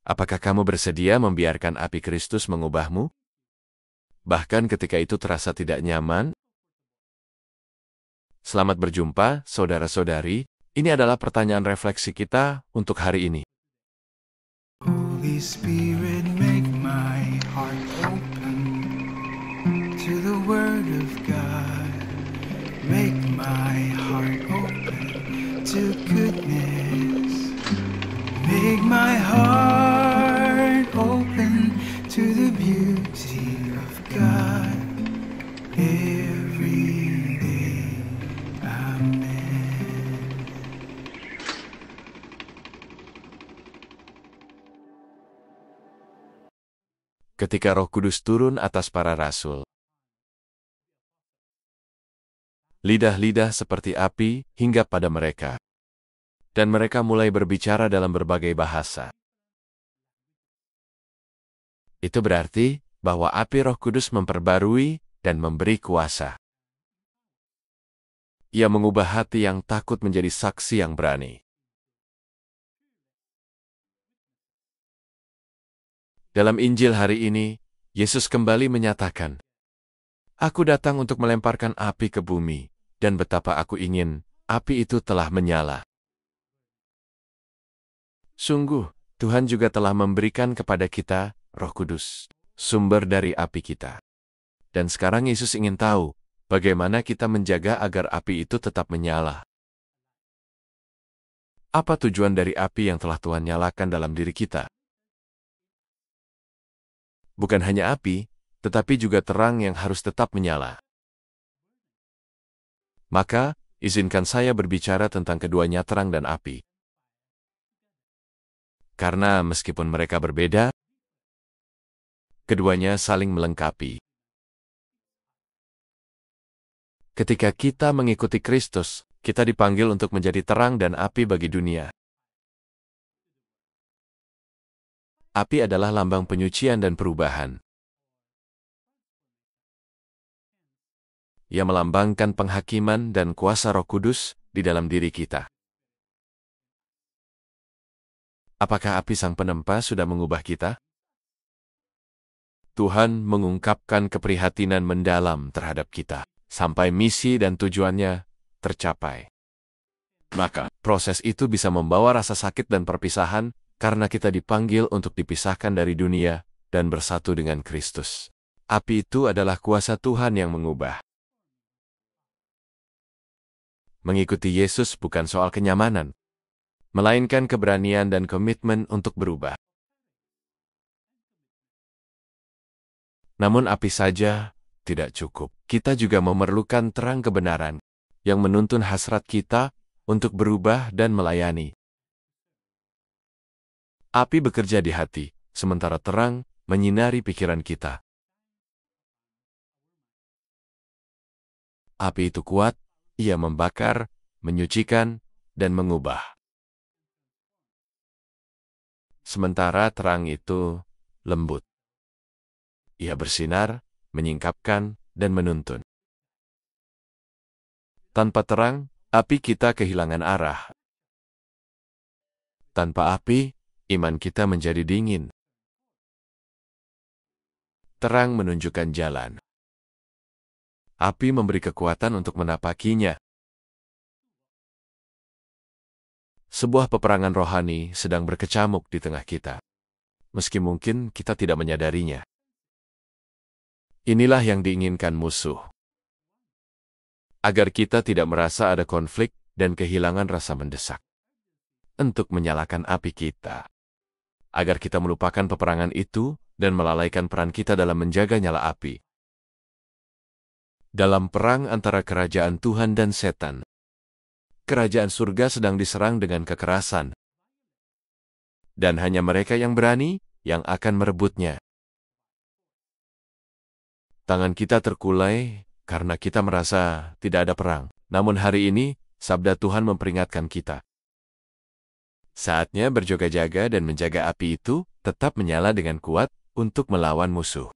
Apakah kamu bersedia membiarkan api Kristus mengubahmu? Bahkan ketika itu terasa tidak nyaman? Selamat berjumpa, saudara-saudari. Ini adalah pertanyaan refleksi kita untuk hari ini. Holy Spirit, make my heart open to the Word of God. Make my heart open to goodness. Make my heart open to the beauty of God every day. Amen. Ketika Roh Kudus turun atas para rasul, lidah-lidah seperti api hinggap pada mereka, dan mereka mulai berbicara dalam berbagai bahasa. Itu berarti bahwa api Roh Kudus memperbarui dan memberi kuasa. Ia mengubah hati yang takut menjadi saksi yang berani. Dalam Injil hari ini, Yesus kembali menyatakan, "Aku datang untuk melemparkan api ke bumi, dan betapa aku ingin api itu telah menyala." Sungguh, Tuhan juga telah memberikan kepada kita Roh Kudus, sumber dari api kita. Dan sekarang Yesus ingin tahu bagaimana kita menjaga agar api itu tetap menyala. Apa tujuan dari api yang telah Tuhan nyalakan dalam diri kita? Bukan hanya api, tetapi juga terang yang harus tetap menyala. Maka, izinkan saya berbicara tentang keduanya, terang dan api. Karena meskipun mereka berbeda, keduanya saling melengkapi. Ketika kita mengikuti Kristus, kita dipanggil untuk menjadi terang dan api bagi dunia. Api adalah lambang penyucian dan perubahan. Ia melambangkan penghakiman dan kuasa Roh Kudus di dalam diri kita. Apakah api Sang Penempa sudah mengubah kita? Tuhan mengungkapkan keprihatinan mendalam terhadap kita, sampai misi dan tujuannya tercapai. Maka, proses itu bisa membawa rasa sakit dan perpisahan karena kita dipanggil untuk dipisahkan dari dunia dan bersatu dengan Kristus. Api itu adalah kuasa Tuhan yang mengubah. Mengikuti Yesus bukan soal kenyamanan, melainkan keberanian dan komitmen untuk berubah. Namun api saja tidak cukup. Kita juga memerlukan terang kebenaran yang menuntun hasrat kita untuk berubah dan melayani. Api bekerja di hati, sementara terang menyinari pikiran kita. Api itu kuat, ia membakar, menyucikan, dan mengubah. Sementara terang itu lembut. Ia bersinar, menyingkapkan, dan menuntun. Tanpa terang, api kita kehilangan arah. Tanpa api, iman kita menjadi dingin. Terang menunjukkan jalan. Api memberi kekuatan untuk menapakinya. Sebuah peperangan rohani sedang berkecamuk di tengah kita, meski mungkin kita tidak menyadarinya. Inilah yang diinginkan musuh. Agar kita tidak merasa ada konflik dan kehilangan rasa mendesak. Untuk menyalakan api kita. Agar kita melupakan peperangan itu dan melalaikan peran kita dalam menjaga nyala api. Dalam perang antara kerajaan Tuhan dan setan, kerajaan surga sedang diserang dengan kekerasan. Dan hanya mereka yang berani yang akan merebutnya. Tangan kita terkulai karena kita merasa tidak ada perang. Namun hari ini, sabda Tuhan memperingatkan kita. Saatnya berjaga-jaga dan menjaga api itu tetap menyala dengan kuat untuk melawan musuh.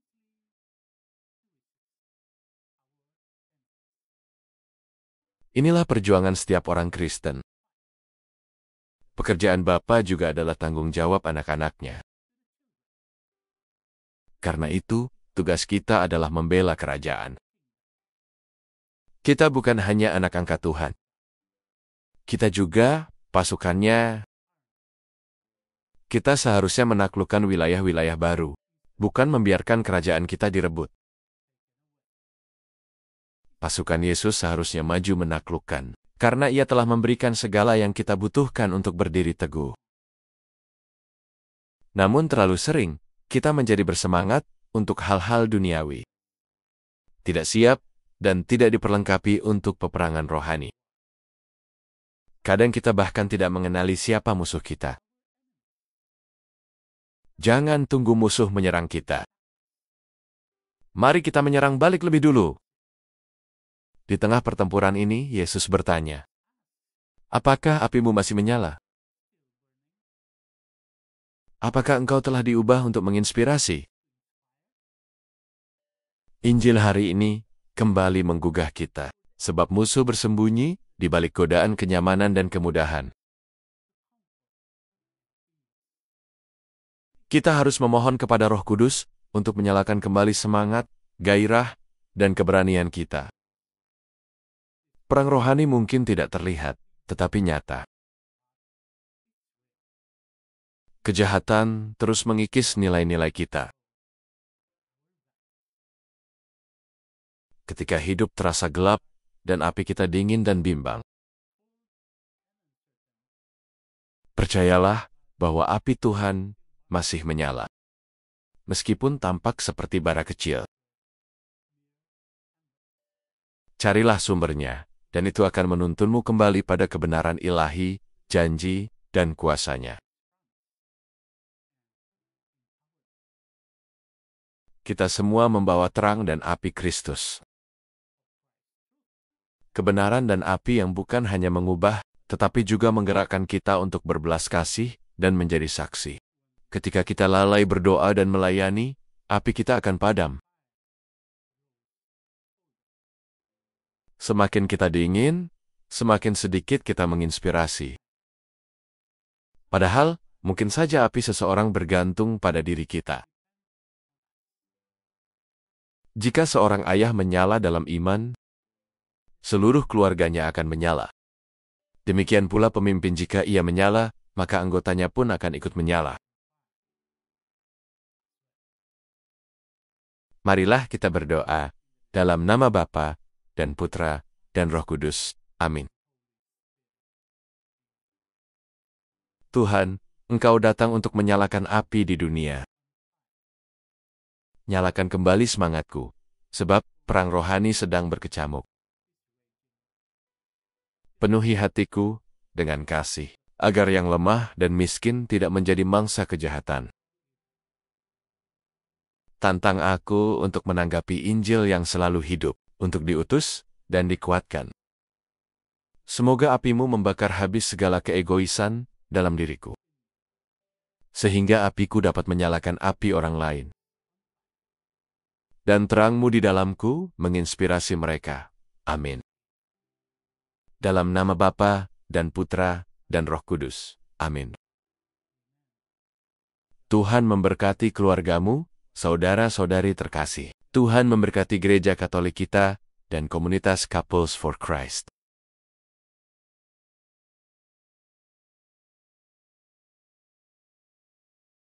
Inilah perjuangan setiap orang Kristen. Pekerjaan Bapa juga adalah tanggung jawab anak-anaknya. Karena itu, tugas kita adalah membela kerajaan. Kita bukan hanya anak angkat Tuhan. Kita juga pasukannya. Kita seharusnya menaklukkan wilayah-wilayah baru, bukan membiarkan kerajaan kita direbut. Pasukan Yesus seharusnya maju menaklukkan, karena Ia telah memberikan segala yang kita butuhkan untuk berdiri teguh. Namun terlalu sering, kita menjadi bersemangat untuk hal-hal duniawi. Tidak siap dan tidak diperlengkapi untuk peperangan rohani. Kadang kita bahkan tidak mengenali siapa musuh kita. Jangan tunggu musuh menyerang kita. Mari kita menyerang balik lebih dulu. Di tengah pertempuran ini, Yesus bertanya, "Apakah apimu masih menyala? Apakah engkau telah diubah untuk menginspirasi?" Injil hari ini kembali menggugah kita, sebab musuh bersembunyi di balik godaan kenyamanan dan kemudahan. Kita harus memohon kepada Roh Kudus untuk menyalakan kembali semangat, gairah, dan keberanian kita. Perang rohani mungkin tidak terlihat, tetapi nyata. Kejahatan terus mengikis nilai-nilai kita. Ketika hidup terasa gelap dan api kita dingin dan bimbang, percayalah bahwa api Tuhan masih menyala, meskipun tampak seperti bara kecil. Carilah sumbernya, dan itu akan menuntunmu kembali pada kebenaran ilahi, janji, dan kuasa-Nya. Kita semua membawa terang dan api Kristus. Kebenaran dan api yang bukan hanya mengubah, tetapi juga menggerakkan kita untuk berbelas kasih dan menjadi saksi. Ketika kita lalai berdoa dan melayani, api kita akan padam. Semakin kita dingin, semakin sedikit kita menginspirasi. Padahal, mungkin saja api seseorang bergantung pada diri kita. Jika seorang ayah menyala dalam iman, seluruh keluarganya akan menyala. Demikian pula pemimpin jika ia menyala, maka anggotanya pun akan ikut menyala. Marilah kita berdoa dalam nama Bapa dan Putra dan Roh Kudus. Amin. Tuhan, Engkau datang untuk menyalakan api di dunia. Nyalakan kembali semangatku, sebab perang rohani sedang berkecamuk. Penuhi hatiku dengan kasih, agar yang lemah dan miskin tidak menjadi mangsa kejahatan. Tantang aku untuk menanggapi Injil yang selalu hidup, untuk diutus dan dikuatkan. Semoga apimu membakar habis segala keegoisan dalam diriku, sehingga apiku dapat menyalakan api orang lain. Dan terangmu di dalamku menginspirasi mereka. Amin. Dalam nama Bapa dan Putra dan Roh Kudus. Amin. Tuhan memberkati keluargamu, saudara-saudari terkasih. Tuhan memberkati Gereja Katolik kita dan komunitas Couples for Christ.